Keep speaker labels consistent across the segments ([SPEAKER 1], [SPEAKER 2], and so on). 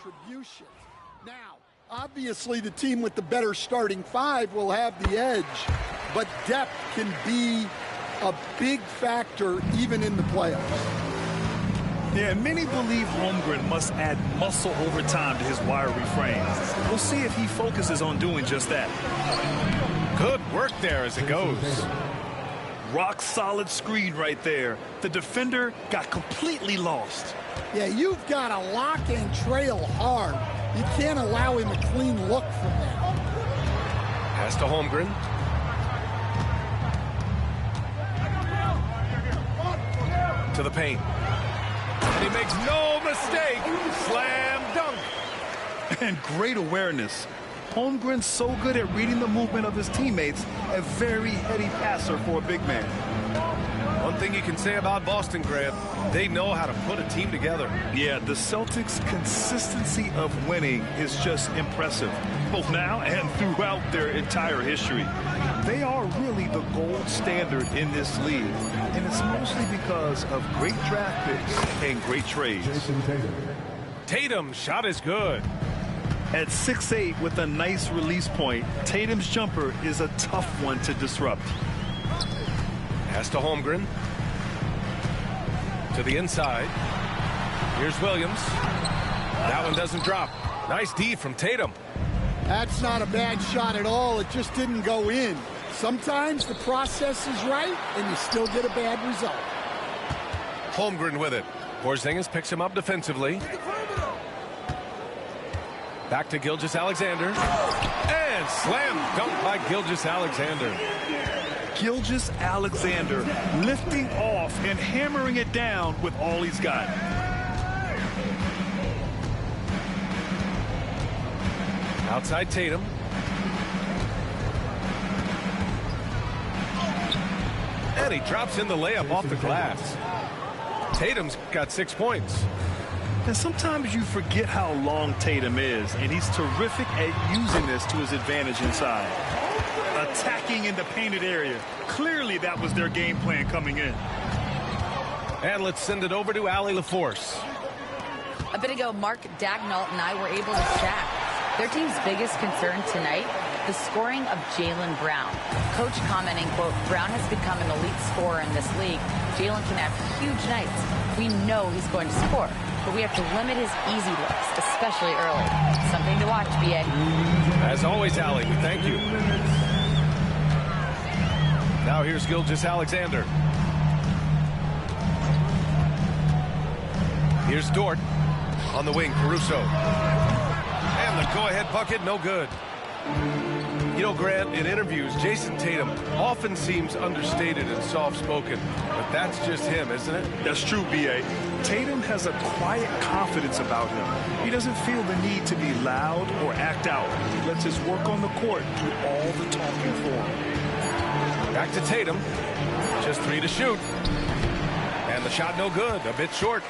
[SPEAKER 1] contributions. Now, obviously, the team with the better starting five will have the edge, but depth can be a big factor even in the playoffs.
[SPEAKER 2] Yeah, many believe Holmgren must add muscle over time to his wiry frame. We'll see if he focuses on doing just that.
[SPEAKER 3] Good work there as it goes.
[SPEAKER 2] Rock solid screen right there. The defender got completely lost.
[SPEAKER 1] Yeah, you've got to lock and trail hard. You can't allow him a clean look from that.
[SPEAKER 3] Pass to Holmgren. To the paint. And he makes no mistake. Slam dunk.
[SPEAKER 2] And great awareness. Holmgren's so good at reading the movement of his teammates, a very heady passer for a big man.
[SPEAKER 3] One thing you can say about Boston, Grant, they know how to put a team together.
[SPEAKER 2] Yeah, the Celtics' consistency of winning is just impressive, both now and throughout their entire history. They are really the gold standard in this league, and it's mostly because of great draft picks and great trades.
[SPEAKER 3] Tatum's shot is good.
[SPEAKER 2] At 6'8" with a nice release point, Tatum's jumper is a tough one to disrupt.
[SPEAKER 3] Pass to Holmgren. To the inside. Here's Williams. That one doesn't drop. Nice D from Tatum.
[SPEAKER 1] That's not a bad shot at all. It just didn't go in. Sometimes the process is right, and you still get a bad result.
[SPEAKER 3] Holmgren with it. Porzingis picks him up defensively. Back to Gilgeous-Alexander. And slam dunk by Gilgeous-Alexander.
[SPEAKER 2] Gilgeous-Alexander lifting off and hammering it down with all he's got.
[SPEAKER 3] Outside Tatum. And he drops in the layup off the glass. Tatum's got 6 points.
[SPEAKER 2] And sometimes you forget how long Tatum is, and he's terrific at using this to his advantage inside. Attacking in the painted area. Clearly that was their game plan coming in.
[SPEAKER 3] And let's send it over to Allie LaForce.
[SPEAKER 4] A bit ago, Mark Dagnall and I were able to chat. Their team's biggest concern tonight, the scoring of Jaylen Brown. Coach commenting, quote, Brown has become an elite scorer in this league. Jaylen can have huge nights. We know he's going to score, but we have to limit his easy looks, especially early. Something to watch, B.A.
[SPEAKER 3] As always, Allie, we thank you. Now here's Gilgeous-Alexander. Here's Dort on the wing, Caruso. And the go-ahead bucket, no good. You know, Grant, in interviews, Jason Tatum often seems understated and soft-spoken, but that's just him, isn't it?
[SPEAKER 2] That's true, B.A. Tatum has a quiet confidence about him. He doesn't feel the need to be loud or act out. He lets his work on the court do all the talking for him.
[SPEAKER 3] Back to Tatum. Just 3 to shoot. And the shot no good, a bit short.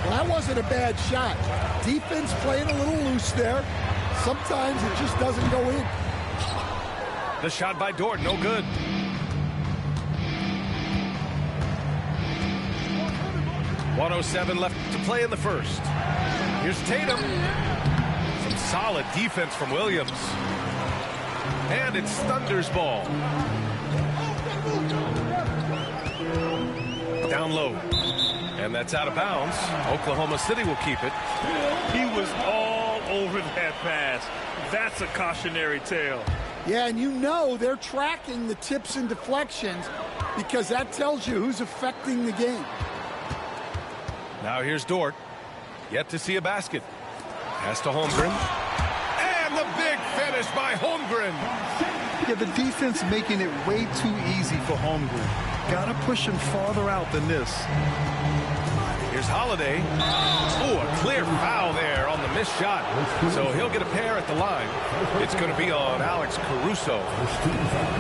[SPEAKER 1] Well, that wasn't a bad shot. Defense playing a little loose there. Sometimes it just doesn't go in.
[SPEAKER 3] The shot by Dort, no good. .107 left to play in the first. Here's Tatum. Some solid defense from Williams. And it's Thunder's ball. Down low. And that's out of bounds. Oklahoma City will keep it.
[SPEAKER 2] He was all over that pass. That's a cautionary tale.
[SPEAKER 1] Yeah, and you know they're tracking the tips and deflections because that tells you who's affecting the game.
[SPEAKER 3] Now here's Dort. Yet to see a basket. Pass to Holmgren. And the big finish by Holmgren.
[SPEAKER 2] Yeah, the defense making it way too easy for Holmgren. Gotta push him farther out than this.
[SPEAKER 3] Here's Holiday. Oh, a clear foul there on the missed shot. So he'll get a pair at the line. It's going to be on Alex Caruso.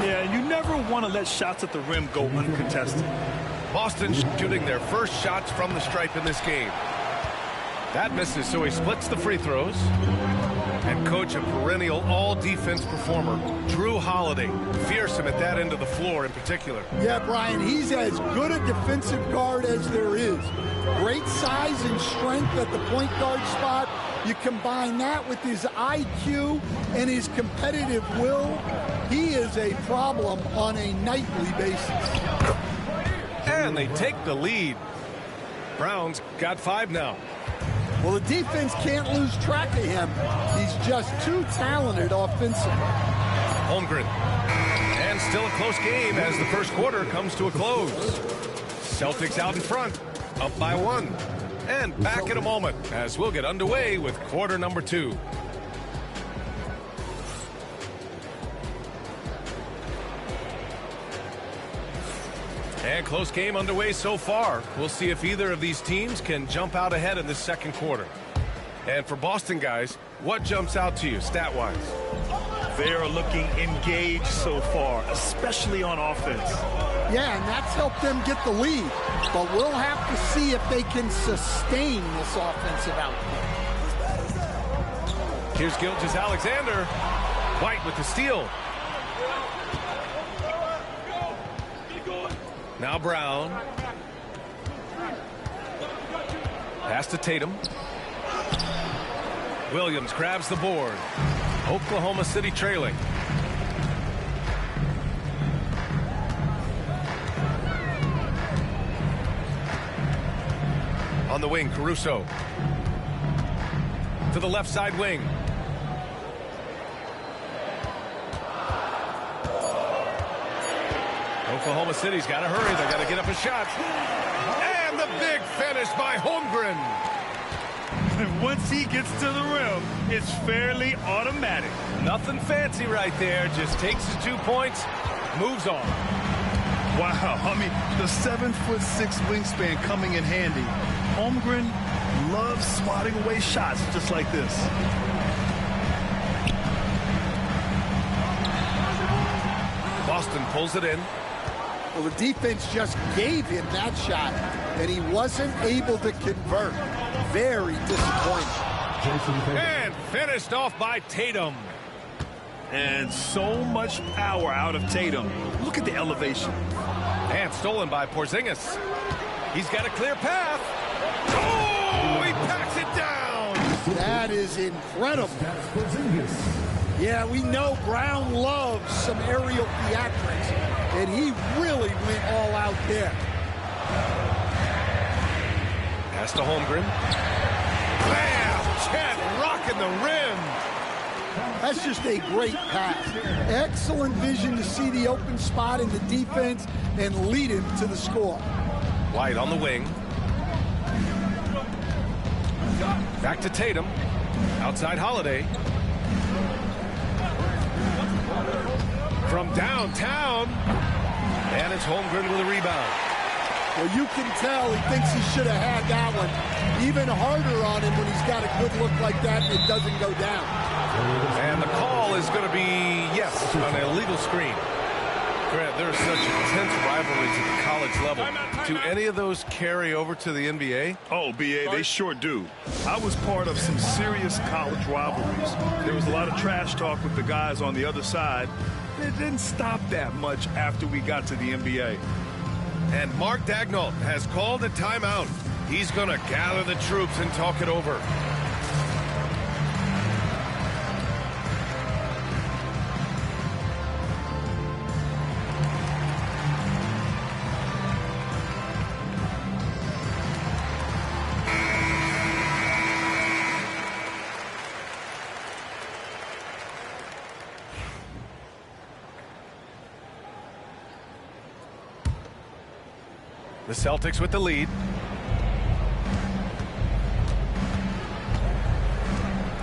[SPEAKER 2] Yeah, you never want to let shots at the rim go uncontested.
[SPEAKER 3] Boston shooting their first shots from the stripe in this game. That misses, so he splits the free throws. And coach, a perennial all-defense performer, Drew Holiday, fearsome at that end of the floor in particular.
[SPEAKER 1] Yeah, Brian, he's as good a defensive guard as there is. Great size and strength at the point guard spot. You combine that with his IQ and his competitive will, he is a problem on a nightly basis.
[SPEAKER 3] And they take the lead. Brown's got 5 now.
[SPEAKER 1] Well, the defense can't lose track of him. He's just too talented offensively.
[SPEAKER 3] Holmgren. And still a close game as the first quarter comes to a close. Celtics out in front, up by 1. And back in a moment as we'll get underway with quarter number 2. And close game underway so far. We'll see if either of these teams can jump out ahead in the second quarter. And for Boston guys, what jumps out to you stat-wise?
[SPEAKER 2] They are looking engaged so far, especially on offense.
[SPEAKER 1] Yeah, and that's helped them get the lead. But we'll have to see if they can sustain this offensive output.
[SPEAKER 3] Here's Gilgeous-Alexander. White with the steal. Now Brown. Pass to Tatum. Williams grabs the board. Oklahoma City trailing. On the wing, Caruso. To the left side wing. Oklahoma City's got to hurry. They've got to get up a shot. And the big finish by Holmgren.
[SPEAKER 2] Once he gets to the rim, it's fairly automatic.
[SPEAKER 3] Nothing fancy right there. Just takes his 2 points, moves on.
[SPEAKER 2] Wow, I mean, the 7'6" wingspan coming in handy. Holmgren loves swatting away shots just like this.
[SPEAKER 3] Boston pulls it in.
[SPEAKER 1] Well, the defense just gave him that shot, and he wasn't able to convert. Very disappointing.
[SPEAKER 3] And finished off by Tatum.
[SPEAKER 2] And so much power out of Tatum. Look at the elevation.
[SPEAKER 3] And stolen by Porzingis. He's got a clear path. Oh, he packs it down.
[SPEAKER 1] That is incredible. Yeah, we know Brown loves some aerial theatrics, and he really went all out there.
[SPEAKER 3] Pass to Holmgren. Bam! Chet rocking the rim.
[SPEAKER 1] That's just a great pass. Excellent vision to see the open spot in the defense and lead him to the score.
[SPEAKER 3] White on the wing. Back to Tatum. Outside Holiday. From downtown. And it's Holmgren with a rebound.
[SPEAKER 1] Well, you can tell he thinks he should have had that one. Even harder on him when he's got a good look like that and it doesn't go down.
[SPEAKER 3] And the call is going to be, yes, an illegal screen. Grant, there are such intense rivalries at the college level. Do any of those carry over to the NBA?
[SPEAKER 2] Oh, BA, they sure do. I was part of some serious college rivalries. There was a lot of trash talk with the guys on the other side. It didn't stop that much after we got to the NBA.
[SPEAKER 3] And Mark Daigneault has called a timeout. He's going to gather the troops and talk it over. The Celtics with the lead.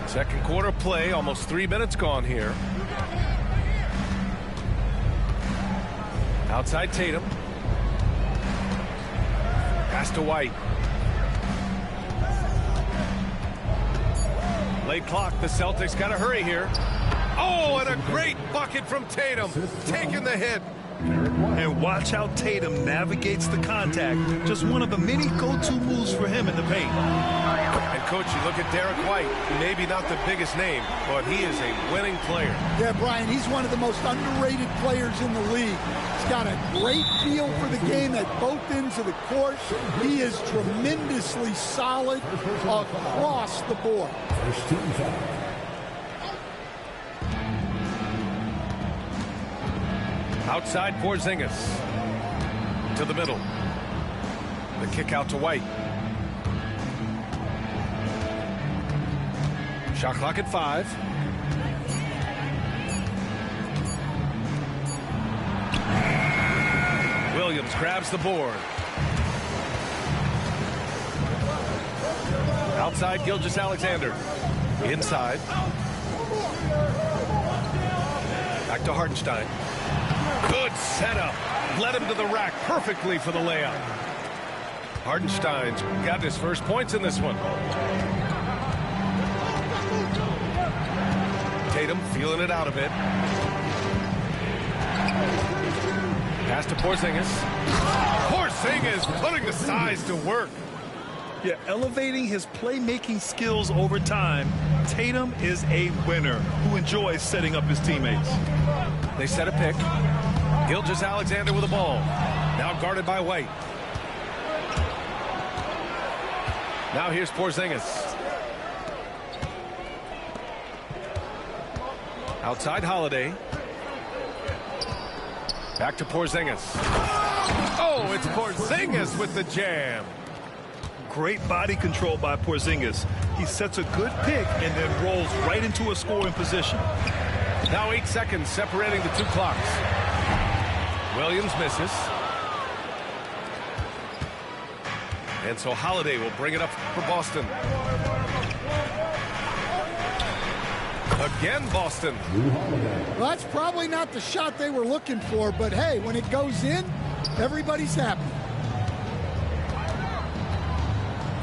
[SPEAKER 3] Second quarter play, almost 3 minutes gone here. Outside Tatum. Pass to White. Late clock, the Celtics got to hurry here. Oh, and a great bucket from Tatum, taking the hit.
[SPEAKER 2] And watch how Tatum navigates the contact. Just one of the many go-to moves for him in the paint.
[SPEAKER 3] And Coach, you look at Derek White, maybe not the biggest name, but he is a winning player.
[SPEAKER 1] Yeah, Brian, he's one of the most underrated players in the league. He's got a great feel for the game at both ends of the court. He is tremendously solid across the board.
[SPEAKER 3] Outside Porzingis. To the middle. The kick out to White. Shot clock at 5. Williams grabs the board. Outside Gilgeous-Alexander. Inside. Back to Hartenstein. Good setup. Led him to the rack perfectly for the layup. Hartenstein's got his first points in this one. Tatum feeling it out a bit. Pass to Porzingis. Porzingis putting the size to work.
[SPEAKER 2] Yeah, elevating his playmaking skills over time. Tatum is a winner who enjoys setting up his teammates.
[SPEAKER 3] They set a pick. Gilgeous-Alexander with the ball. Now guarded by White. Now here's Porzingis. Outside Holiday. Back to Porzingis. Oh, it's Porzingis with the jam.
[SPEAKER 2] Great body control by Porzingis. He sets a good pick and then rolls right into a scoring position.
[SPEAKER 3] Now 8 seconds separating the two clocks. Williams misses. And so Holiday will bring it up for Boston. Again, Boston.
[SPEAKER 1] Well, that's probably not the shot they were looking for, but hey, when it goes in, everybody's happy.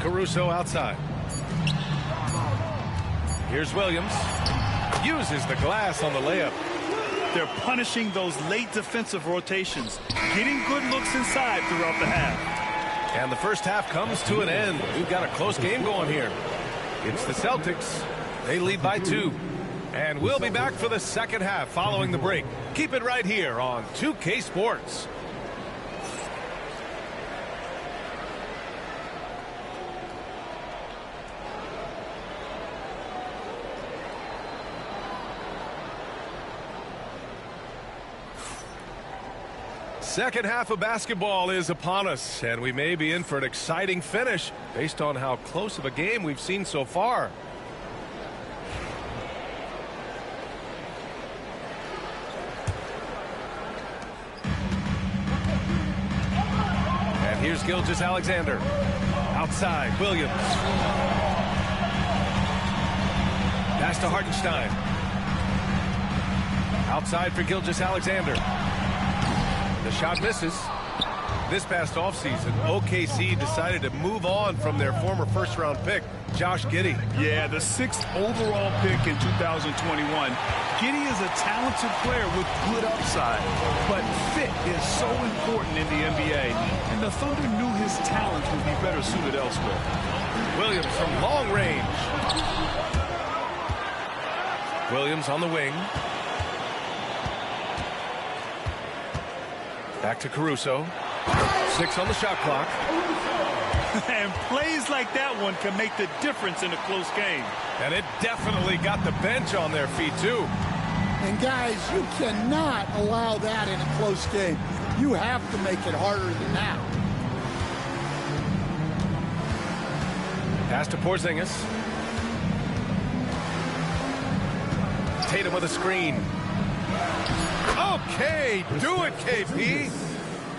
[SPEAKER 3] Caruso outside. Here's Williams. Uses the glass on the layup.
[SPEAKER 2] They're punishing those late defensive rotations, getting good looks inside throughout the half.
[SPEAKER 3] And the first half comes to an end. We've got a close game going here. It's the Celtics. They lead by 2. And we'll be back for the second half following the break. Keep it right here on 2K Sports. Second half of basketball is upon us, and we may be in for an exciting finish based on how close of a game we've seen so far. And here's Gilgeous-Alexander. Outside, Williams. Pass to Hartenstein. Outside for Gilgeous-Alexander. The shot misses. This past offseason, OKC decided to move on from their former first-round pick, Josh Giddey.
[SPEAKER 2] Yeah, the 6th overall pick in 2021. Giddey is a talented player with good upside, but fit is so important in the NBA, and the Thunder knew his talents would be better suited elsewhere.
[SPEAKER 3] Williams from long range. Williams on the wing. Back to Caruso. 6 on the shot clock.
[SPEAKER 2] And plays like that one can make the difference in a close game.
[SPEAKER 3] And it definitely got the bench on their feet, too.
[SPEAKER 1] And, guys, you cannot allow that in a close game. You have to make it harder than that.
[SPEAKER 3] Pass to Porzingis. Tatum with a screen. Okay, do it, KP.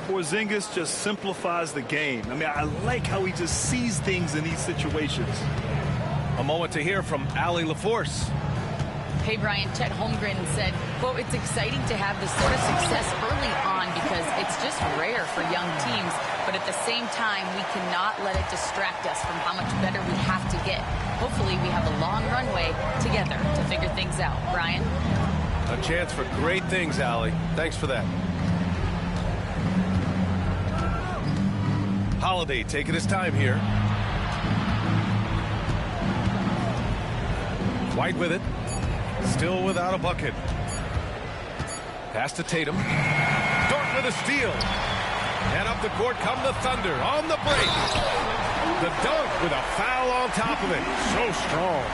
[SPEAKER 2] Porzingis just simplifies the game. I mean, I like how he just sees things in these situations.
[SPEAKER 3] A moment to hear from Allie LaForce.
[SPEAKER 4] Hey, Brian, Chet Holmgren said, quote, it's exciting to have this sort of success early on because it's just rare for young teams. But at the same time, we cannot let it distract us from how much better we have to get. Hopefully, we have a long runway together to figure things out. Brian?
[SPEAKER 3] A chance for great things, Allie. Thanks for that. Holiday taking his time here. White with it. Still without a bucket. Pass to Tatum. Dort with a steal. And up the court come the Thunder on the break. The dunk with a foul on top of it. So strong.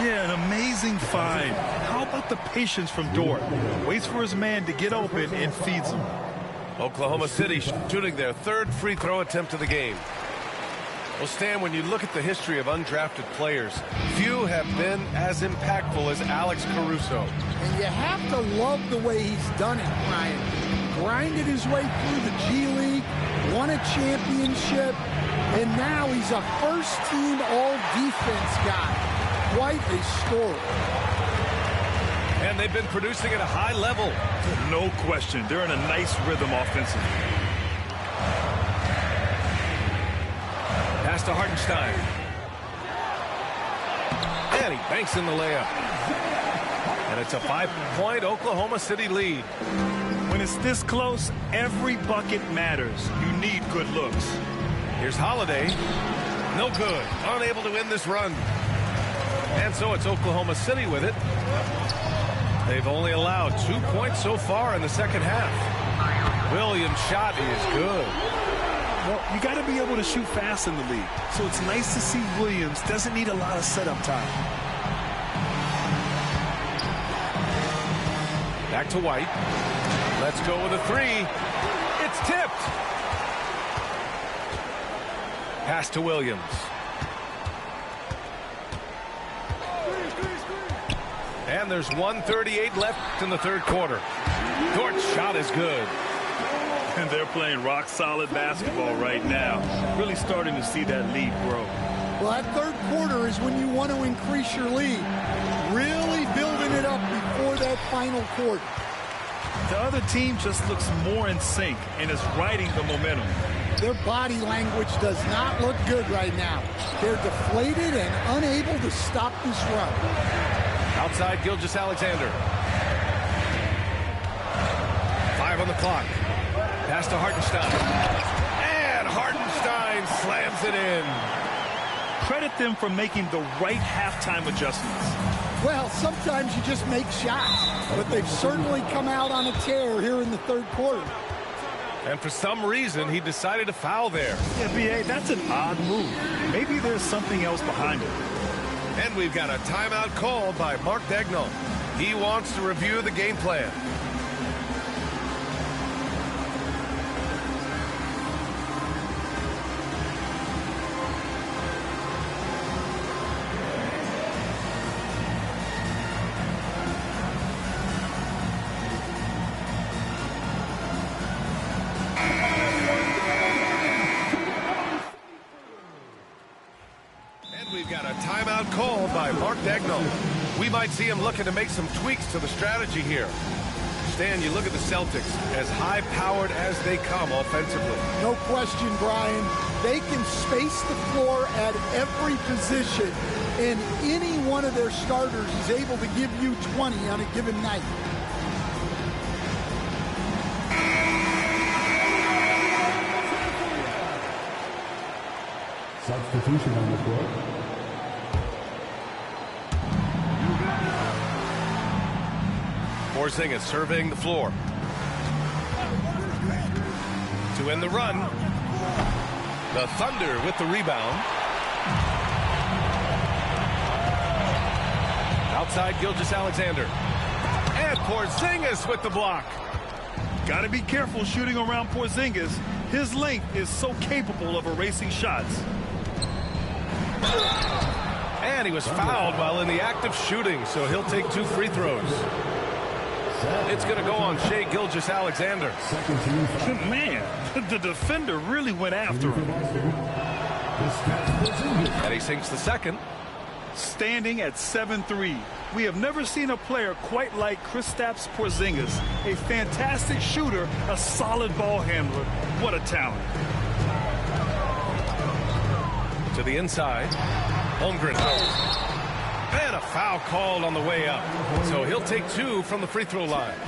[SPEAKER 2] Yeah, an amazing find. How about the patience from Dort? Waits for his man to get open and feeds him.
[SPEAKER 3] Oklahoma City shooting their third free throw attempt of the game. Well, Stan, when you look at the history of undrafted players, few have been as impactful as Alex Caruso.
[SPEAKER 1] And you have to love the way he's done it, Ryan. Grinded his way through the G League, won a championship, and now he's a first-team all-defense guy. Quite a story.
[SPEAKER 3] And they've been producing at a high level.
[SPEAKER 2] No question. They're in a nice rhythm offensively.
[SPEAKER 3] Pass to Hartenstein. And he banks in the layup. And it's a 5-point Oklahoma City lead.
[SPEAKER 2] When it's this close, every bucket matters. You need good looks.
[SPEAKER 3] Here's Holiday. No good. Unable to win this run. And so it's Oklahoma City with it. They've only allowed 2 points so far in the second half. Williams' shot is good.
[SPEAKER 2] Well, you got to be able to shoot fast in the league. So it's nice to see Williams doesn't need a lot of setup time.
[SPEAKER 3] Back to White. Let's go with a three. It's tipped. Pass to Williams. And there's 1:38 left in the third quarter. Dort's shot is good.
[SPEAKER 2] And they're playing rock-solid basketball right now. Really starting to see that lead grow.
[SPEAKER 1] Well, that third quarter is when you want to increase your lead. Really building it up before that final quarter.
[SPEAKER 2] The other team just looks more in sync and is riding the momentum.
[SPEAKER 1] Their body language does not look good right now. They're deflated and unable to stop this run.
[SPEAKER 3] Outside Gilgeous-Alexander. 5 on the clock. Pass to Hartenstein. And Hartenstein slams it in.
[SPEAKER 2] Credit them for making the right halftime adjustments.
[SPEAKER 1] Well, sometimes you just make shots, but they've certainly come out on a tear here in the third quarter.
[SPEAKER 3] And for some reason, he decided to foul there.
[SPEAKER 2] Yeah, B.A., that's an odd move. Maybe there's something else behind it.
[SPEAKER 3] And we've got a timeout called by Mark Daigneault. He wants to review the game plan. Called by Mark Daigneault. We might see him looking to make some tweaks to the strategy here. Stan, you look at the Celtics, as high-powered as they come offensively.
[SPEAKER 1] No question, Brian. They can space the floor at every position, and any one of their starters is able to give you 20 on a given night.
[SPEAKER 5] Substitution on the court.
[SPEAKER 3] Porzingis surveying the floor. To end the run. The Thunder with the rebound. Outside Gilgeous-Alexander. And Porzingis with the block.
[SPEAKER 2] Got to be careful shooting around Porzingis. His length is so capable of erasing shots.
[SPEAKER 3] And he was fouled while in the act of shooting, so he'll take 2 free throws. It's going to go on Shai Gilgeous-Alexander.
[SPEAKER 2] Man, the defender really went after him.
[SPEAKER 3] And he sinks the second.
[SPEAKER 2] Standing at 7-3. We have never seen a player quite like Kristaps Porzingis. A fantastic shooter, a solid ball handler. What a talent.
[SPEAKER 3] To the inside. Holmgren. And a foul called on the way up. So he'll take 2 from the free throw line.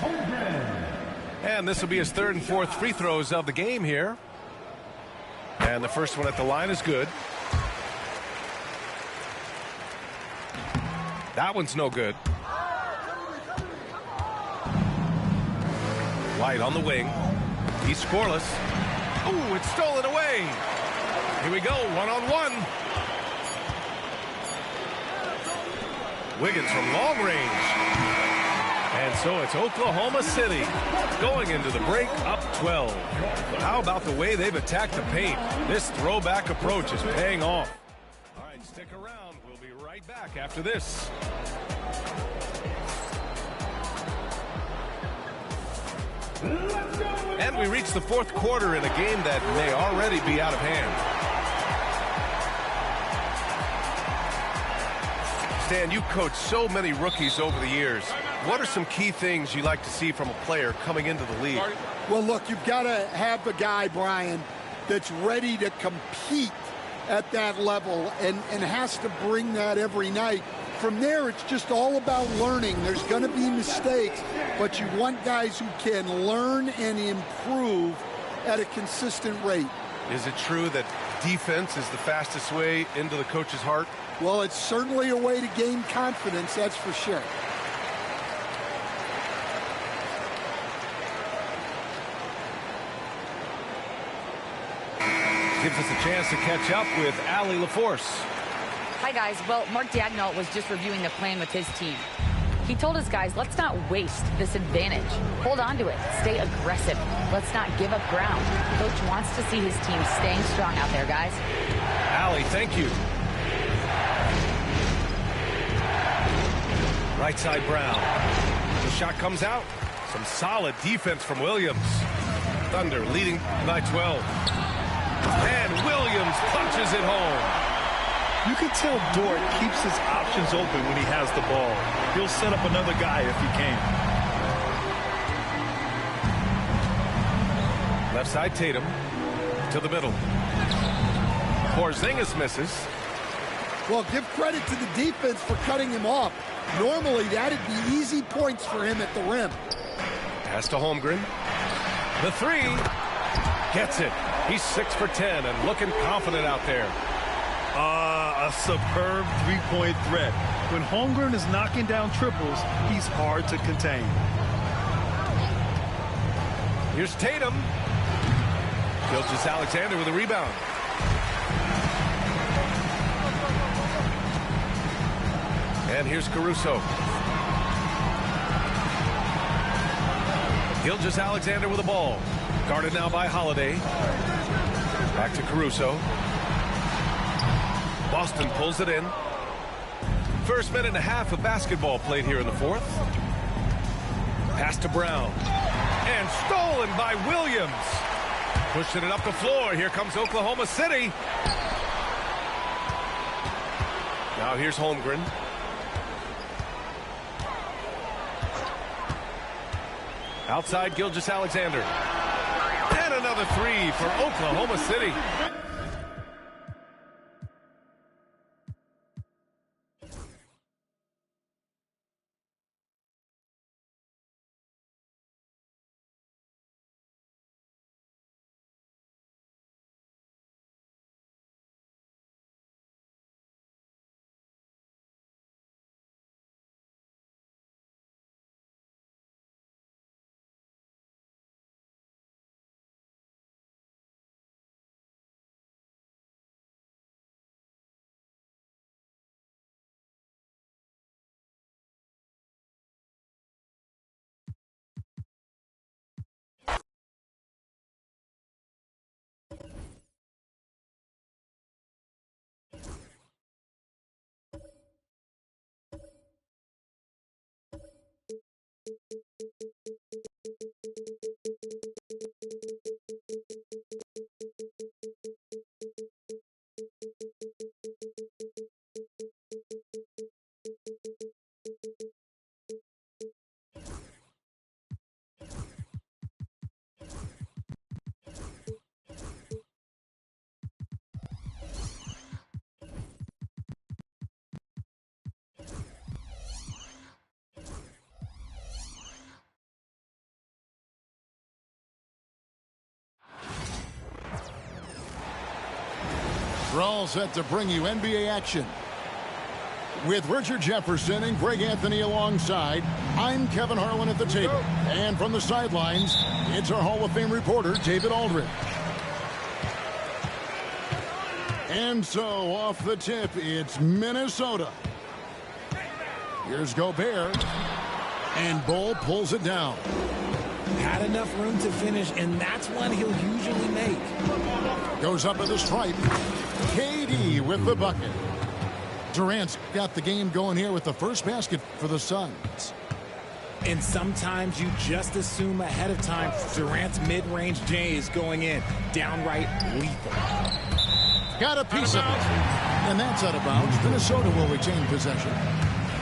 [SPEAKER 3] And this will be his 3rd and 4th free throws of the game here. And the first one at the line is good. That one's no good. White on the wing. He's scoreless. Ooh, it's stolen away. Here we go, one-on-one. Wiggins from long range. And so it's Oklahoma City going into the break up 12. How about the way they've attacked the paint? This throwback approach is paying off. All right, stick around. We'll be right back after this. And we reach the fourth quarter in a game that may already be out of hand. Stan, you coached so many rookies over the years. What are some key things you like to see from a player coming into the league?
[SPEAKER 1] Well, look, you've got to have a guy, Brian, that's ready to compete at that level and has to bring that every night. From there, it's just all about learning. There's going to be mistakes, but you want guys who can learn and improve at a consistent rate.
[SPEAKER 3] Is it true that defense is the fastest way into the coach's heart?
[SPEAKER 1] Well, it's certainly a way to gain confidence, that's for sure.
[SPEAKER 3] Gives us a chance to catch up with Allie LaForce.
[SPEAKER 4] Hi, guys. Well, Mark Daigneault was just reviewing the plan with his team. He told his guys, let's not waste this advantage. Hold on to it. Stay aggressive. Let's not give up ground. Coach wants to see his team staying strong out there, guys.
[SPEAKER 3] Allie, thank you. Right side Brown. The shot comes out. Some solid defense from Williams. Thunder leading by 12. And Williams punches it home.
[SPEAKER 2] You can tell Dort keeps his options open when he has the ball. He'll set up another guy if he can.
[SPEAKER 3] Left side Tatum to the middle. Porzingis misses.
[SPEAKER 1] Well, give credit to the defense for cutting him off. Normally, that'd be easy points for him at the rim.
[SPEAKER 3] Pass to Holmgren. The three. Gets it. He's 6 for 10 and looking confident out there.
[SPEAKER 2] A superb three-point threat. When Holmgren is knocking down triples, he's hard to contain.
[SPEAKER 3] Here's Tatum. Gilgeous-Alexander with a rebound. And here's Caruso. Gilgeous-Alexander with the ball. Guarded now by Holiday. Back to Caruso. Boston pulls it in. First minute and a half of basketball played here in the fourth. Pass to Brown. And stolen by Williams. Pushing it up the floor. Here comes Oklahoma City. Now here's Holmgren. Outside Gilgeous-Alexander. And another three for Oklahoma City.
[SPEAKER 5] We're all set to bring you NBA action. With Richard Jefferson and Greg Anthony alongside, I'm Kevin Harlan at the table. And from the sidelines, it's our Hall of Fame reporter, David Aldridge. And so, off the tip, it's Minnesota. Here's Gobert. And Bull pulls it down.
[SPEAKER 6] Had enough room to finish, and that's one he'll usually make.
[SPEAKER 5] Goes up at the stripe. KD with the bucket. Durant's got the game going here with the first basket for the Suns.
[SPEAKER 6] And sometimes you just assume ahead of time Durant's mid-range J is going in. Downright lethal.
[SPEAKER 5] Got a piece of it. And that's out of bounds. Minnesota will retain possession.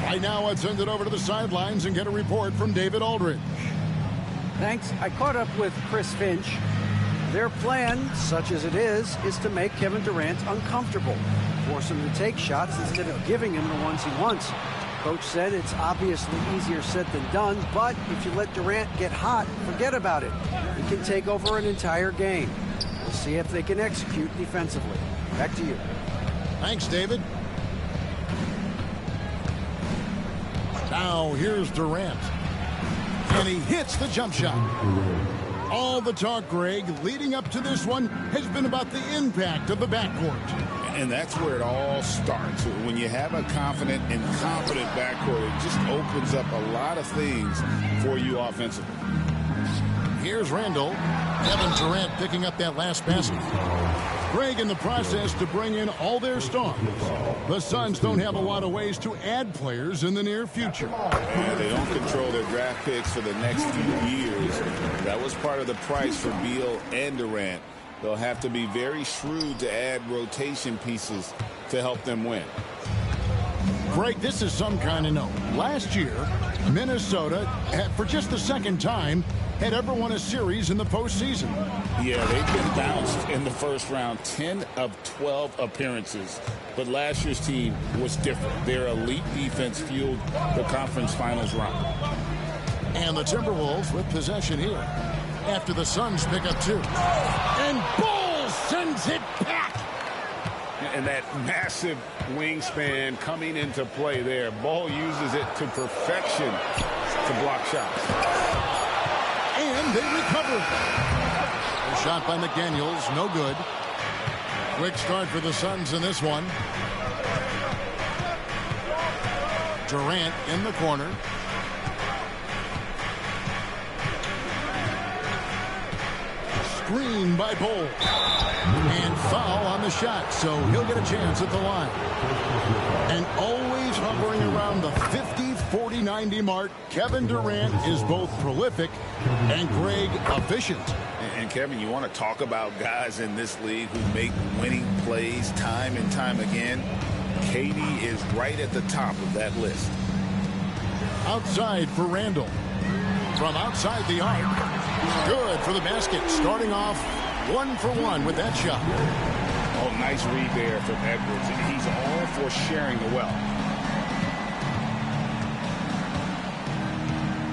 [SPEAKER 5] Right now, I'd send it over to the sidelines and get a report from David Aldridge.
[SPEAKER 7] Thanks. I caught up with Chris Finch. Their plan, such as it is to make Kevin Durant uncomfortable. Force him to take shots instead of giving him the ones he wants. Coach said it's obviously easier said than done, but if you let Durant get hot, forget about it. He can take over an entire game. We'll see if they can execute defensively. Back to you.
[SPEAKER 5] Thanks, David. Now here's Durant. And he hits the jump shot. All the talk, Greg, leading up to this one has been about the impact of the backcourt.
[SPEAKER 8] And that's where it all starts. When you have a confident and confident backcourt, it just opens up a lot of things for you offensively.
[SPEAKER 5] Here's Randall. Kevin Durant picking up that last basket. Greg in the process to bring in all their stars. The Suns don't have a lot of ways to add players in the near future.
[SPEAKER 8] Yeah, they don't control their draft picks for the next few years. That was part of the price for Beal and Durant. They'll have to be very shrewd to add rotation pieces to help them win.
[SPEAKER 5] Greg, this is some kind of note. Last year, Minnesota, for just the second time, had ever won a series in the postseason.
[SPEAKER 8] Yeah, they've been bounced in the first round, 10 of 12 appearances. But last year's team was different. Their elite defense fueled the conference finals run.
[SPEAKER 5] And the Timberwolves with possession here after the Suns pick up two. And Bull sends it back.
[SPEAKER 8] And that massive wingspan coming into play there. Ball uses it to perfection to block shots.
[SPEAKER 5] And they recover. A shot by McDaniels, no good. Quick start for the Suns in this one. Durant in the corner. Screen by Bull. And foul on the shot, so he'll get a chance at the line. And always hovering around the 50, 40, 90 mark, Kevin Durant is both prolific and Greg efficient.
[SPEAKER 8] And Kevin, you want to talk about guys in this league who make winning plays time and time again. KD is right at the top of that list.
[SPEAKER 5] Outside for Randall. From outside the arc. Good for the basket. Starting off 1 for 1 with that shot.
[SPEAKER 8] Oh, nice read there from Edwards. And he's all for sharing the wealth.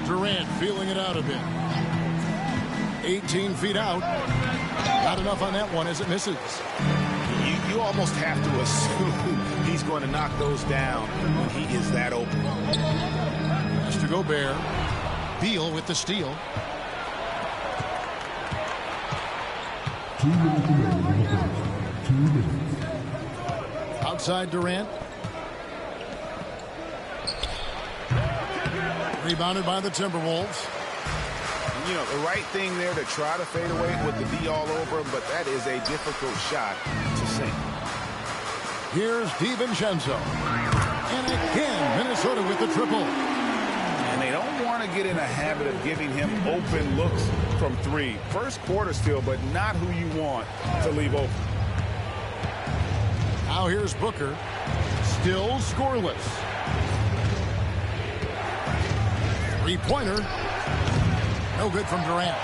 [SPEAKER 5] Durant feeling it out a bit. 18 feet out. Not enough on that one as it misses.
[SPEAKER 8] You almost have to assume he's going to knock those down when he is that open.
[SPEAKER 5] Pass to Gobert. Beal with the steal. Outside Durant. Rebounded by the Timberwolves.
[SPEAKER 8] You know, the right thing there to try to fade away with the D all over him, but that is a difficult shot to sink.
[SPEAKER 5] Here's DiVincenzo. And again, Minnesota with the triple.
[SPEAKER 8] And they don't want to get in a habit of giving him open looks from three. First quarter still, but not who you want to leave open.
[SPEAKER 5] Now here's Booker. Still scoreless. Three-pointer. No good from Durant.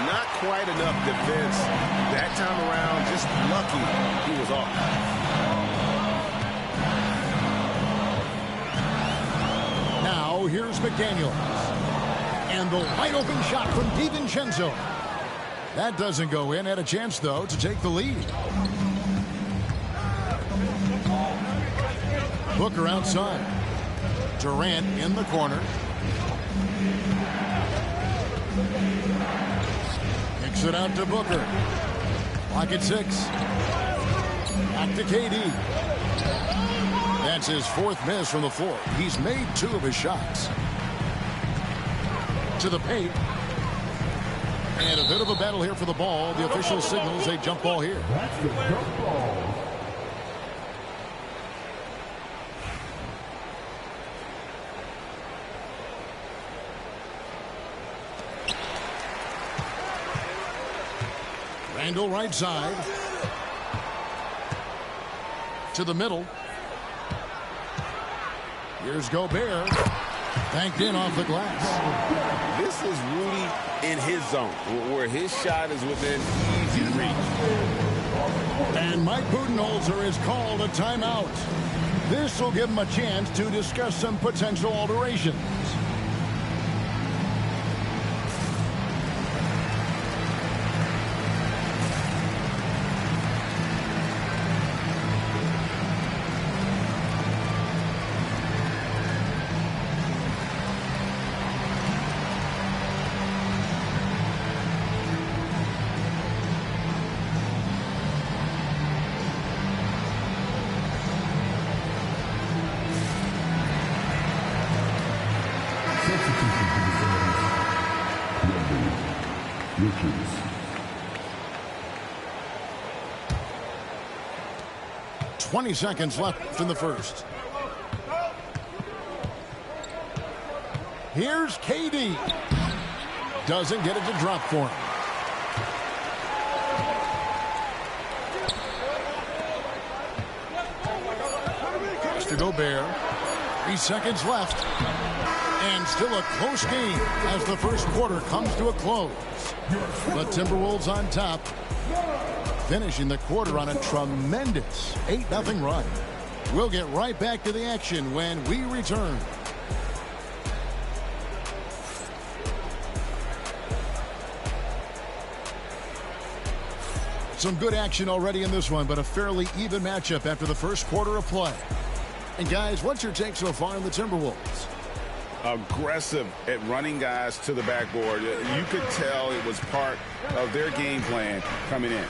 [SPEAKER 8] Not quite enough defense that time around. Just lucky he was off.
[SPEAKER 5] Now here's McDaniels. And the wide open shot from DiVincenzo. That doesn't go in. Had a chance, though, to take the lead. Booker outside. Durant in the corner. Kicks it out to Booker. Clock at 6. Back to KD. That's his 4th miss from the floor. He's made 2 of his shots. To the paint. And a bit of a battle here for the ball. The official signals a jump ball here. Randall right side. To the middle. Here's Gobert. Banked in off the glass.
[SPEAKER 8] This is Rudy in his zone, where his shot is within easy reach.
[SPEAKER 5] And Mike Budenholzer has called a timeout. This will give him a chance to discuss some potential alterations.
[SPEAKER 9] Rookies.
[SPEAKER 5] 20 seconds left in the first. Here's KD. Doesn't get it to drop for him. Pass to Gobert. 3 seconds left. And still a close game as the first quarter comes to a close. The Timberwolves on top, finishing the quarter on a tremendous 8-0 run. We'll get right back to the action when we return. Some good action already in this one, but a fairly even matchup after the first quarter of play. And guys, what's your take so far on the Timberwolves?
[SPEAKER 8] Aggressive at running guys to the backboard. You could tell it was part of their game plan coming in.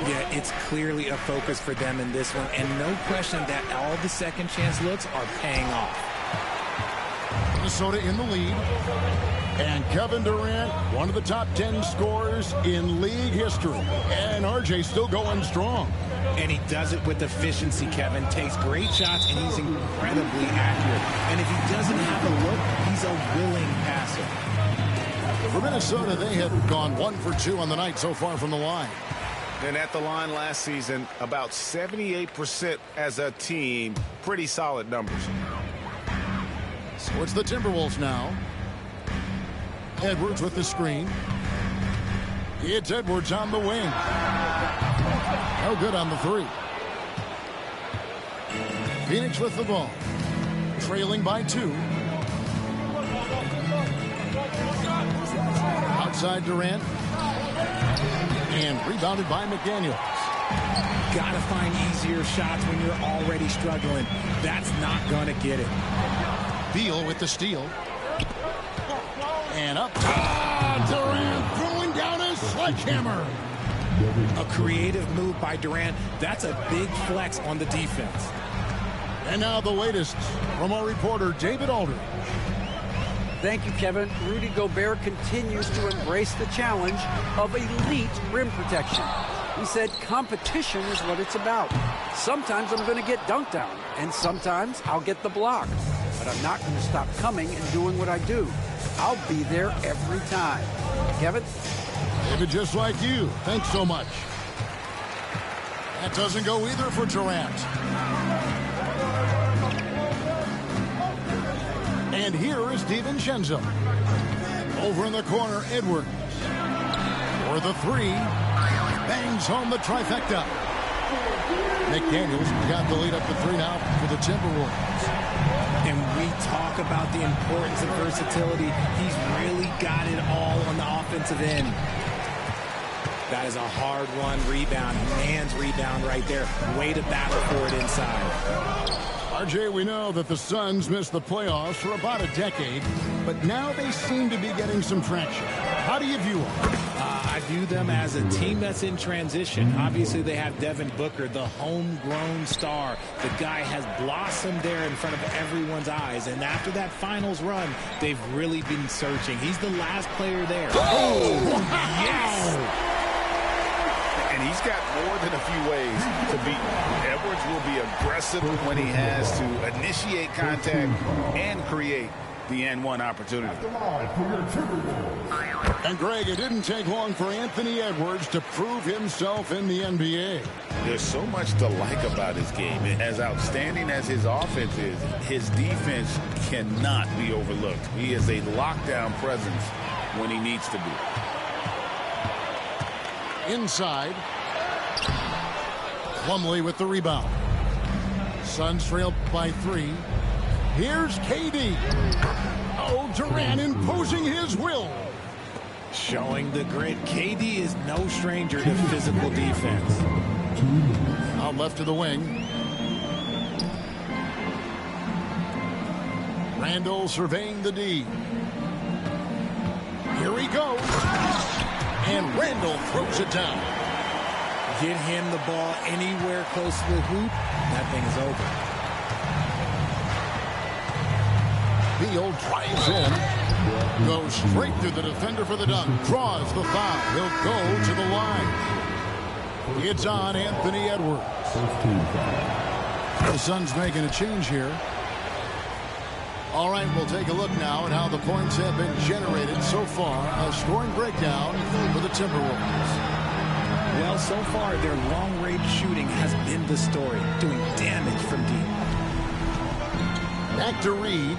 [SPEAKER 6] Yeah, it's clearly a focus for them in this one, and no question that all the second chance looks are paying off.
[SPEAKER 5] Minnesota in the lead. And Kevin Durant, one of the top 10 scorers in league history. And RJ still going strong.
[SPEAKER 6] And he does it with efficiency, Kevin. Takes great shots, and he's incredibly accurate. And if he doesn't have a look, he's a willing passer.
[SPEAKER 5] For Minnesota, they have gone 1 for 2 on the night so far from the line.
[SPEAKER 2] And at the line last season, about 78% as a team. Pretty solid numbers.
[SPEAKER 5] So it's the Timberwolves now. Edwards with the screen. It's Edwards on the wing. No good on the 3. Phoenix with the ball. Trailing by 2. Outside Durant. And rebounded by McDaniels.
[SPEAKER 6] Gotta find easier shots when you're already struggling. That's not gonna get it.
[SPEAKER 5] Beal with the steal. And up top, Durant throwing down a sledgehammer.
[SPEAKER 6] A creative move by Durant. That's a big flex on the defense.
[SPEAKER 5] And now the latest from our reporter, David Aldridge.
[SPEAKER 7] Thank you, Kevin. Rudy Gobert continues to embrace the challenge of elite rim protection. He said competition is what it's about. Sometimes I'm going to get dunked on, and sometimes I'll get the block. But I'm not going to stop coming and doing what I do. I'll be there every time. Kevin?
[SPEAKER 5] David, just like you. Thanks so much. That doesn't go either for Durant. And here is DiVincenzo. Over in the corner, Edwards. For the 3. Bangs home the trifecta. McDaniels got the lead up to 3 now for the Timberwolves.
[SPEAKER 6] And we talk about the importance of versatility. He's really got it all on the offensive end. That is a hard-won rebound, a man's rebound right there. Way to battle for it inside.
[SPEAKER 5] RJ, we know that the Suns missed the playoffs for about a decade, but now they seem to be getting some traction. How do you view them?
[SPEAKER 6] I view them as a team that's in transition. Obviously, they have Devin Booker, the homegrown star. The guy has blossomed there in front of everyone's eyes, and after that finals run, they've really been searching. He's the last player there.
[SPEAKER 5] Oh,
[SPEAKER 6] Yes!
[SPEAKER 2] And he's got more than a few ways to beat him. Edwards will be aggressive when he has to initiate contact and create the N1 opportunity.
[SPEAKER 5] And Greg, it didn't take long for Anthony Edwards to prove himself in the NBA.
[SPEAKER 8] There's so much to like about his game. As outstanding as his offense is, his defense cannot be overlooked. He is a lockdown presence when he needs to be.
[SPEAKER 5] Inside. Plumlee with the rebound. Suns trail by 3. Here's KD. Oh, Durant imposing his will.
[SPEAKER 6] Showing the grit. KD is no stranger to physical defense.
[SPEAKER 5] Out left to the wing. Randall surveying the D. Here he goes. And Randall throws it down.
[SPEAKER 6] Get him the ball anywhere close to the hoop, that thing is over.
[SPEAKER 5] Beal drives in. Goes straight through the defender for the dunk. Draws the foul. He'll go to the line. It's on Anthony Edwards. The Suns making a change here. All right, we'll take a look now at how the points have been generated so far. A scoring breakdown for the Timberwolves.
[SPEAKER 6] Well, so far, their long-range shooting has been the story, doing damage from deep.
[SPEAKER 5] Back to Reed.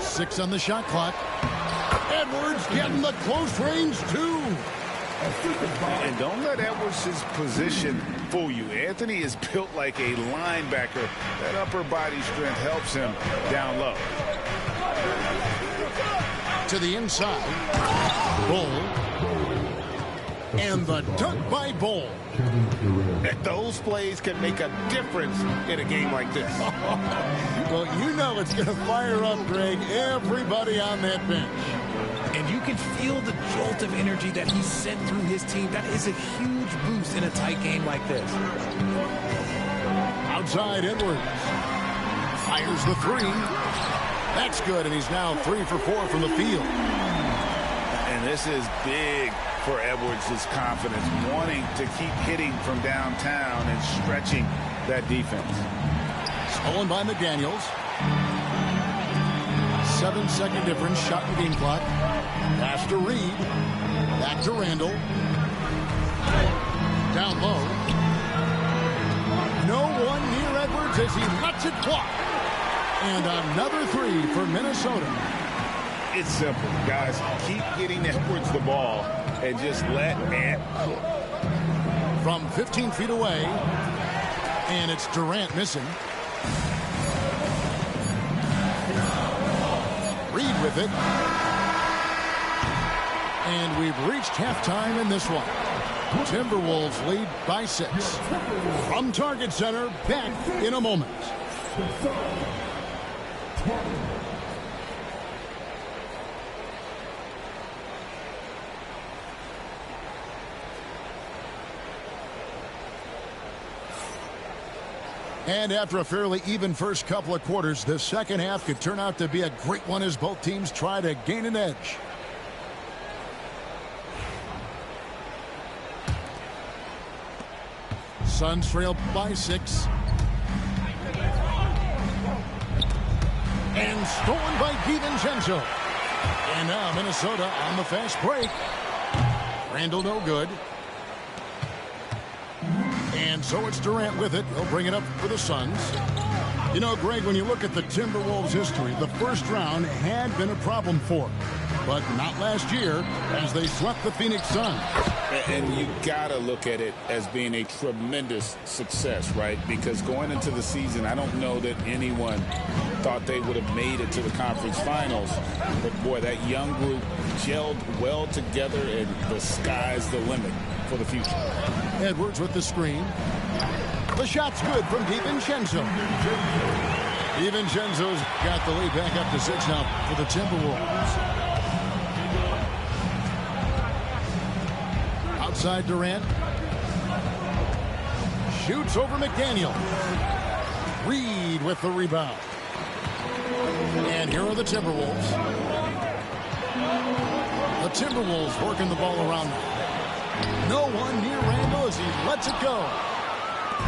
[SPEAKER 5] 6 on the shot clock. Edwards getting the close range, too.
[SPEAKER 2] And don't let Edwards' position fool you. Anthony is built like a linebacker. That upper body strength helps him down low.
[SPEAKER 5] To the inside. Bull. And the dunk by Bull.
[SPEAKER 8] Those plays can make a difference in a game like this.
[SPEAKER 5] Well, you know it's going to fire up, Greg, everybody on that bench.
[SPEAKER 6] And you can feel the jolt of energy that he sent through his team. That is a huge boost in a tight game like this.
[SPEAKER 5] Outside Edwards. Fires the 3. That's good, and he's now 3 for 4 from the field.
[SPEAKER 2] And this is big for Edwards' confidence, wanting to keep hitting from downtown and stretching that defense.
[SPEAKER 5] Stolen by McDaniels. 7-second difference, shot in game clock. Pass to Reed. Back to Randall. Down low. No one near Edwards as he lets it fly. And another 3 for Minnesota.
[SPEAKER 8] It's simple, guys. Keep getting Edwards the ball and just let Ant cook.
[SPEAKER 5] From 15 feet away. And it's Durant missing. Reed with it. And we've reached halftime in this one. Timberwolves lead by 6. From Target Center, back in a moment. And after a fairly even first couple of quarters, the second half could turn out to be a great one as both teams try to gain an edge. Suns trail by 6. And stolen by DiVincenzo. And now Minnesota on the fast break. Randall no good. And so it's Durant with it. He'll bring it up for the Suns. You know, Greg, when you look at the Timberwolves' history, the first round had been a problem for them. But not last year as they swept the Phoenix Suns.
[SPEAKER 8] And you got to look at it as being a tremendous success, right? Because going into the season, I don't know that anyone thought they would have made it to the conference finals. But, boy, that young group gelled well together, and the sky's the limit for the future.
[SPEAKER 5] Edwards with the screen. The shot's good from DiVincenzo. DiVincenzo's got the lead back up to 6 now for the Timberwolves. Outside Durant. Shoots over McDaniel. Reed with the rebound. And here are the Timberwolves. The Timberwolves working the ball around them. No one near Randall as he lets it go.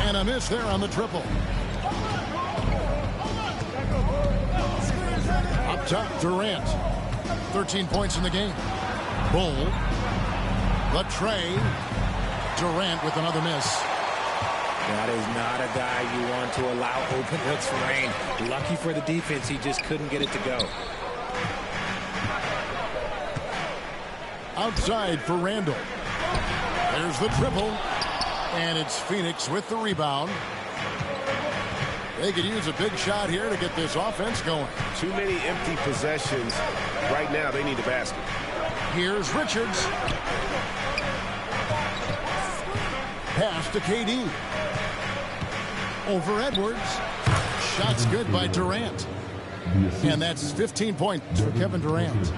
[SPEAKER 5] And a miss there on the triple. Up top, Durant. 13 points in the game. Bull. Latrey. Durant with another miss.
[SPEAKER 6] That is not a guy you want to allow open looks for Rain. Lucky for the defense, he just couldn't get it to go.
[SPEAKER 5] Outside for Randall. There's the triple. And it's Phoenix with the rebound. They could use a big shot here to get this offense going.
[SPEAKER 3] Too many empty possessions. Right now, they need a basket.
[SPEAKER 5] Here's Richards. Pass to KD. Over Edwards. Shot's good by Durant. And that's 15 points for Kevin Durant.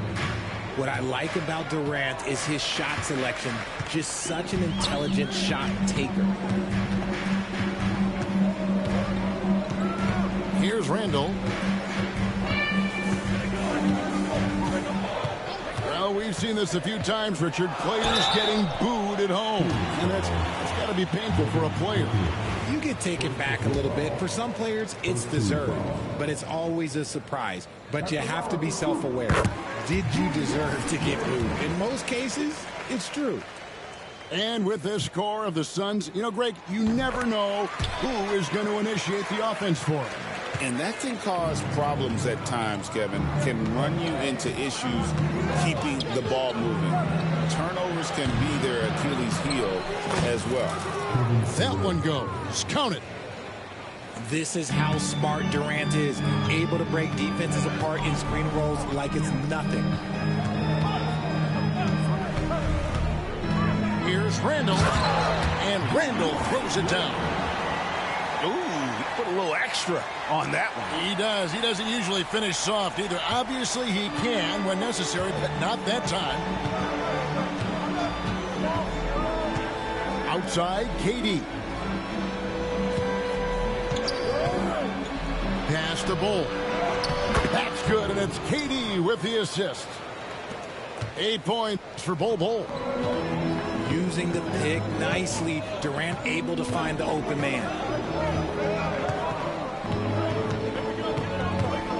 [SPEAKER 6] What I like about Durant is his shot selection. Just such an intelligent shot taker.
[SPEAKER 5] Here's Randall. Well, we've seen this a few times, Richard. Players getting booed at home. And that's got to be painful for a player.
[SPEAKER 6] You get taken back a little bit. For some players, it's deserved. But it's always a surprise. But you have to be self-aware. Did you deserve to get booed? In most cases, it's true.
[SPEAKER 5] And with this score of the Suns, you know, Greg, you never know who is going to initiate the offense for them.
[SPEAKER 8] And that can cause problems at times, Kevin. Can run you into issues keeping the ball moving. Turnovers can be their Achilles heel as well.
[SPEAKER 5] That one goes. Count it.
[SPEAKER 6] This is how smart Durant is. Able to break defenses apart in screen rolls like it's nothing.
[SPEAKER 5] Here's Randall. And Randall throws it down.
[SPEAKER 3] Ooh, he put a little extra on that one.
[SPEAKER 5] He does. He doesn't usually finish soft either. Obviously, he can when necessary, but not that time. Outside, KD. Pass to Bull. That's good, and it's KD with the assist. 8 points for Bull.
[SPEAKER 6] Using the pick nicely. Durant able to find the open man.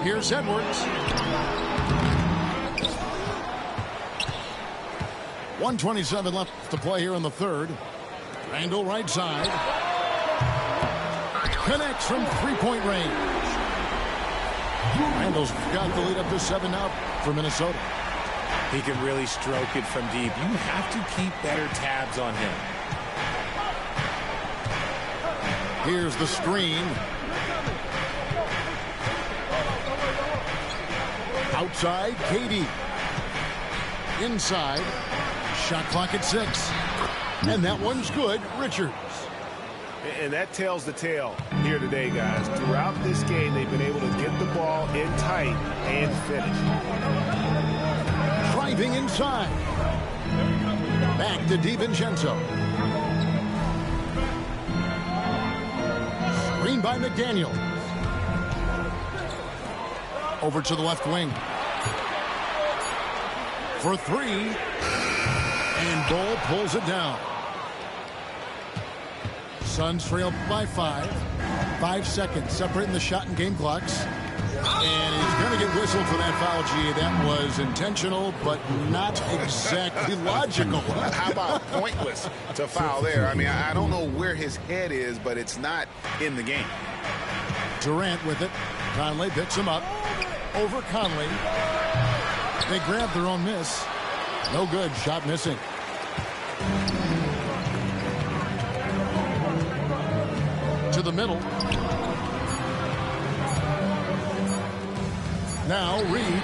[SPEAKER 5] Here's Edwards. 1:27 left to play here in the third. Randall right side. Connects from three-point range. Randall's got the lead up to 7 now for Minnesota.
[SPEAKER 6] He can really stroke it from deep. You have to keep better tabs on him.
[SPEAKER 5] Here's the screen. Outside, KD. Inside. Shot clock at 6. And that one's good. Richards.
[SPEAKER 3] And that tells the tale here today, guys. Throughout this game, they've been able to get the ball in tight and finish.
[SPEAKER 5] Driving inside. Back to DiVincenzo. Screen by McDaniel. Over to the left wing. For 3. And Bull pulls it down. Suns trail by 5. 5 seconds separating the shot and game clocks. And he's going to get whistled for that foul, G. That was intentional, but not exactly logical.
[SPEAKER 8] How about pointless to foul there? I mean, I don't know where his head is, but it's not in the game.
[SPEAKER 5] Durant with it. Conley picks him up. Over Conley. They grab their own miss. No good. Shot missing. To the middle. Now Reed.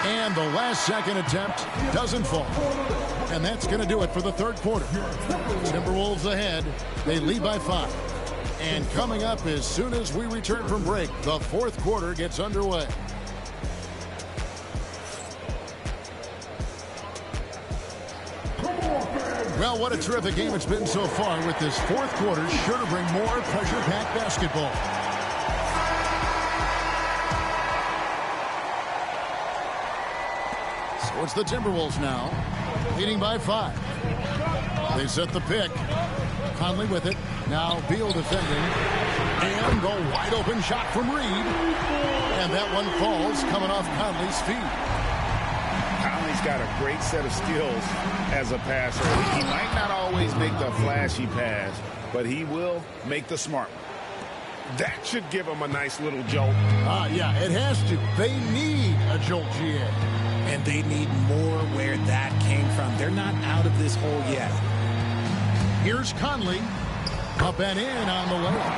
[SPEAKER 5] And the last second attempt doesn't fall. And that's going to do it for the third quarter. Timberwolves ahead. They lead by 5. And coming up as soon as we return from break, the fourth quarter gets underway. Well, what a terrific game it's been so far, with this fourth quarter sure to bring more pressure-packed basketball. So it's the Timberwolves now, leading by 5. They set the pick. Conley with it. Now Beal defending. And the wide open shot from Reed. And that one falls, coming off Conley's feet.
[SPEAKER 8] Conley's got a great set of skills as a passer. He might not always make the flashy pass, but he will make the smart one.
[SPEAKER 3] That should give him a nice little jolt.
[SPEAKER 5] Yeah, it has to. They need a jolt, GA.
[SPEAKER 6] And they need more where that came from. They're not out of this hole yet.
[SPEAKER 5] Here's Conley. Up and in on the layup.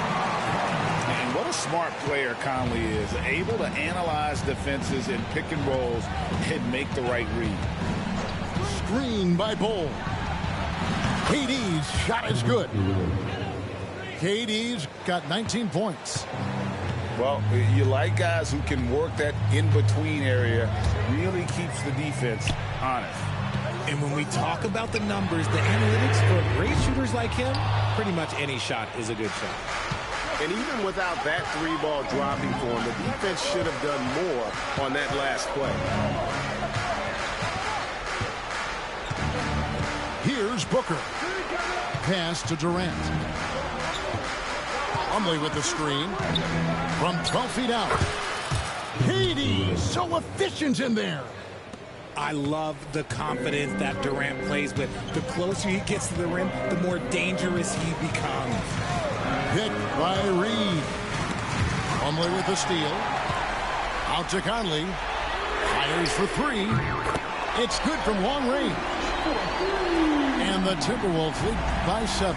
[SPEAKER 8] And what a smart player Conley is. Able to analyze defenses in pick and rolls and make the right read.
[SPEAKER 5] Screen by Bull. KD's shot is good. KD's got 19 points.
[SPEAKER 8] Well, you like guys who can work that in-between area. Really keeps the defense honest.
[SPEAKER 6] And when we talk about the numbers, the analytics for great shooters like him, pretty much any shot is a good shot.
[SPEAKER 3] And even without that three ball dropping for him, the defense should have done more on that last play.
[SPEAKER 5] Here's Booker. Pass to Durant. Plumlee with the screen. From 12 feet out. KD, so efficient in there.
[SPEAKER 6] I love the confidence that Durant plays with. The closer he gets to the rim, the more dangerous he becomes.
[SPEAKER 5] Hit by Reed. Plumlee with the steal. Out to Conley. Fires for 3. It's good from long range. And the Timberwolves lead by 7.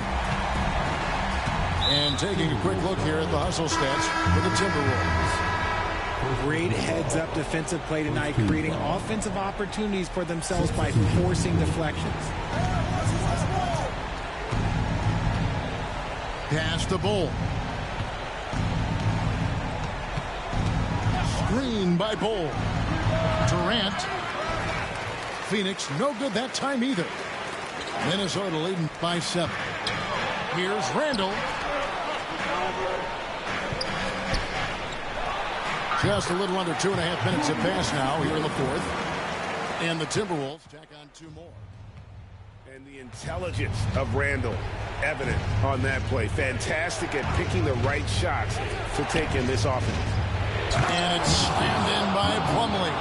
[SPEAKER 5] And taking a quick look here at the hustle stats for the Timberwolves.
[SPEAKER 6] Great heads-up defensive play tonight, creating offensive opportunities for themselves by forcing deflections.
[SPEAKER 5] Pass the Bull. Screen by Bull. Durant. Phoenix no good that time either. Minnesota leading by 7. Here's Randall. Just a little under 2.5 minutes have passed now here in the fourth. And the Timberwolves tack on 2 more.
[SPEAKER 3] And the intelligence of Randall evident on that play. Fantastic at picking the right shots to take in this offense.
[SPEAKER 5] And it's slammed in by Plumlee.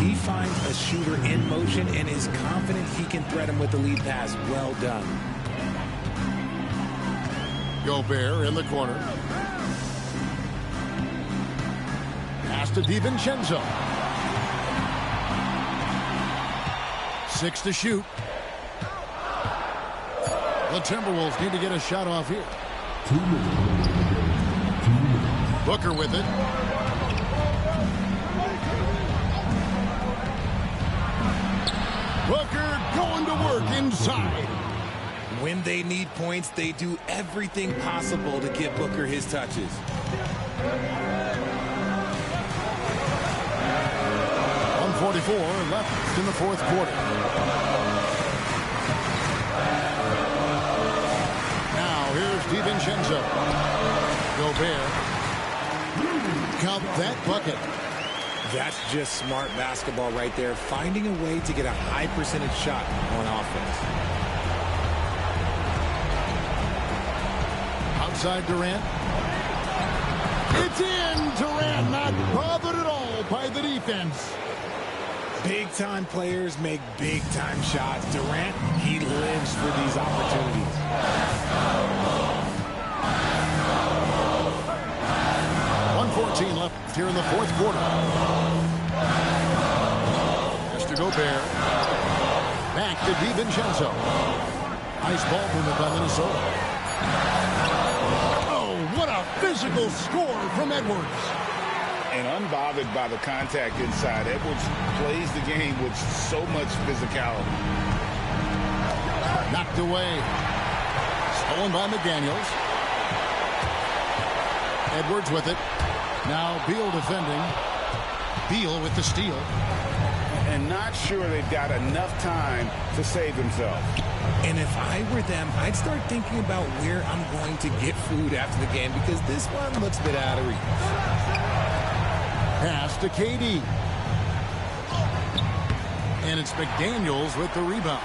[SPEAKER 6] He finds a shooter in motion and is confident he can thread him with the lead pass. Well done.
[SPEAKER 5] Gobert in the corner. Pass to DiVincenzo. 6 to shoot. The Timberwolves need to get a shot off here. Booker with it. Booker going to work inside.
[SPEAKER 6] When they need points, they do everything possible to get Booker his touches.
[SPEAKER 5] .44 left in the fourth quarter. Now here's DiVincenzo. Gobert. Count that bucket.
[SPEAKER 6] That's just smart basketball right there, finding a way to get a high percentage shot on offense.
[SPEAKER 5] Outside Durant. It's in. Durant not bothered at all by the defense.
[SPEAKER 6] Big-time players make big-time shots. Durant, he lives for these opportunities.
[SPEAKER 5] 1:14 left here in the fourth quarter. Mr. Gobert. Back to DiVincenzo. Nice ball movement by Minnesota. Oh, what a physical score from Edwards.
[SPEAKER 8] And unbothered by the contact inside, Edwards plays the game with so much physicality.
[SPEAKER 5] Knocked away. Stolen by McDaniels. Edwards with it. Now Beal defending. Beal with the steal.
[SPEAKER 8] And not sure they've got enough time to save themselves.
[SPEAKER 6] And if I were them, I'd start thinking about where I'm going to get food after the game, because this one looks a bit out of reach.
[SPEAKER 5] Pass to KD. And it's McDaniels with the rebound.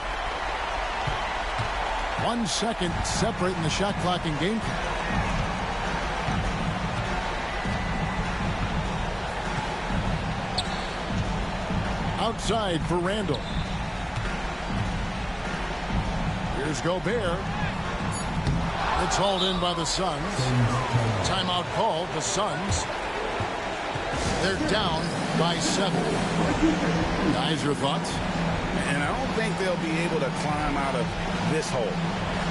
[SPEAKER 5] 1 second separating the shot clock and game clock. Outside for Randall. Here's Gobert. It's hauled in by the Suns. Timeout called. The Suns. They're down by 7. Guys, your thoughts?
[SPEAKER 8] And I don't think they'll be able to climb out of this hole.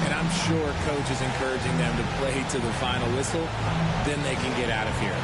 [SPEAKER 6] And I'm sure coach is encouraging them to play to the final whistle. Then they can get out of here.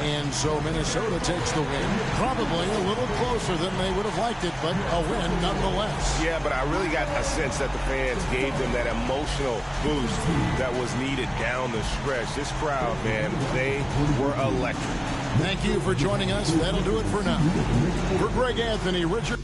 [SPEAKER 5] And so Minnesota takes the win. Probably a little closer than they would have liked it, but a win nonetheless.
[SPEAKER 8] Yeah, but I really got a sense that the fans gave them that emotional boost that was needed down the stretch. This crowd, man, they were electric.
[SPEAKER 5] Thank you for joining us. That'll do it for now. For Greg Anthony, Richard